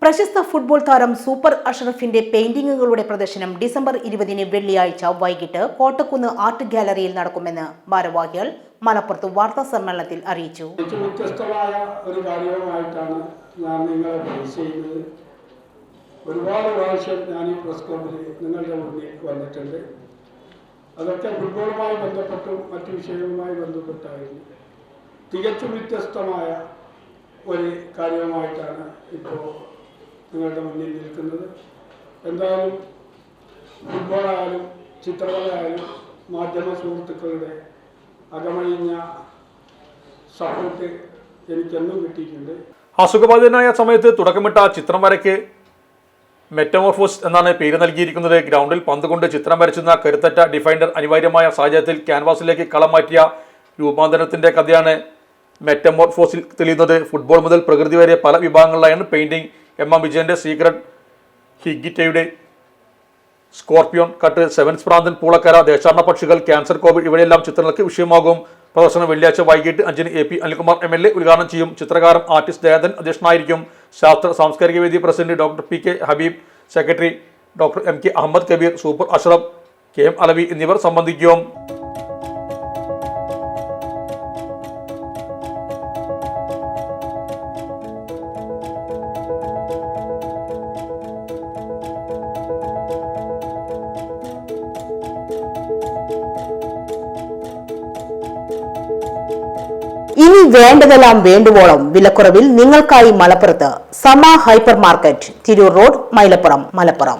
പ്രശസ്ത ഫുട്ബോൾ താരം സൂപ്പർ അഷ്റഫിന്റെ പെയിന്റിങ്ങുകളുടെ പ്രദർശനം ഡിസംബർ 20 വെള്ളിയാഴ്ച വൈകിട്ട് കോട്ടക്കുന്ന് ആർട്ട് ഗാലറിയിൽ നടക്കുമെന്ന് ഭാരവാഹികൾ മലപ്പുറത്ത് വാർത്താ സമ്മേളനത്തിൽ അറിയിച്ചു. വ്യത്യസ്തമായ ഒരു കാര്യവുമായിട്ടാണ് ഞാൻ നിങ്ങളെ പരിചയിക്കുന്നത്. ഒരുപാട് പ്രാവശ്യം ഞാൻ ഈ പ്രസ് ക്ലബിൽ നിങ്ങളുടെ മുന്നിൽ വന്നിട്ടുണ്ട്. അതൊക്കെ ഫുട്ബോളുമായി ബന്ധപ്പെട്ടും മറ്റു വിഷയവുമായി ബന്ധപ്പെട്ടായിരുന്നു. തികച്ചും വ്യത്യസ്തമായ ഒരു കാര്യവുമായിട്ടാണ് ഇപ്പോൾ നിങ്ങളുടെ മുന്നിൽ നിൽക്കുന്നത്. എന്തായാലും ഫുട്ബോളായാലും ചിത്രകലയായാലും മാധ്യമ സുഹൃത്തുക്കളുടെ അകമഴിഞ്ഞ സപ്പോർട്ട് എനിക്കെന്നും കിട്ടിയിട്ടുണ്ട്. അസുഖബാധിതനായ സമയത്ത് തുടക്കമിട്ട ചിത്രം വരയ്ക്ക് മെറ്റമോർഫോസ് എന്നാണ് പേര് നൽകിയിരിക്കുന്നത്. ഗ്രൗണ്ടിൽ പന്ത് കൊണ്ട് ചിത്രം വരച്ചുന്ന കരുത്തറ്റ ഡിഫൈൻഡർ അനിവാര്യമായ സാഹചര്യത്തിൽ ക്യാൻവാസിലേക്ക് കളം മാറ്റിയ രൂപാന്തരത്തിന്റെ കഥയാണ് മെറ്റമോർഫോസിൽ തെളിയുന്നത്. ഫുട്ബോൾ മുതൽ പ്രകൃതി വരെ പല വിഭാഗങ്ങളിലായാണ് പെയിന്റിംഗ്. എം വിജയന്റെ സീക്രട്ട്, ഹിഗിറ്റയുടെ സ്കോർപിയോൺ കട്ട്, സെവൻസ് പ്രാന്തൻ, പൂളക്കര, ദേശാടന പക്ഷികൾ, ക്യാൻസർ കോവിഡ് ഇവയെല്ലാം ചിത്രങ്ങൾക്ക് വിഷയമാകും. പ്രദർശനം വെള്ളിയാഴ്ച വൈകിട്ട് 5 AP അനിൽകുമാർ MLA ഉദ്ഘാടനം ചെയ്യും. ചിത്രകാരൻ ആർട്ടിസ്റ്റ് ദയാനന്ദൻ അധ്യക്ഷനായിരിക്കും. ശാസ്ത്ര സാംസ്കാരിക വേദി president doctor PK Habeeb, secretary doctor MK Ahammed Kabeer, super Ashraf, KM Alavi എന്നിവർ സംബന്ധിക്കും. ഇനി വേണ്ടതെല്ലാം വേണ്ടുവോളം വിലക്കുറവിൽ നിങ്ങൾക്കായി മലപ്പുറത്ത് Sama hyper market, Tirur road, Mylappuram, Malappuram.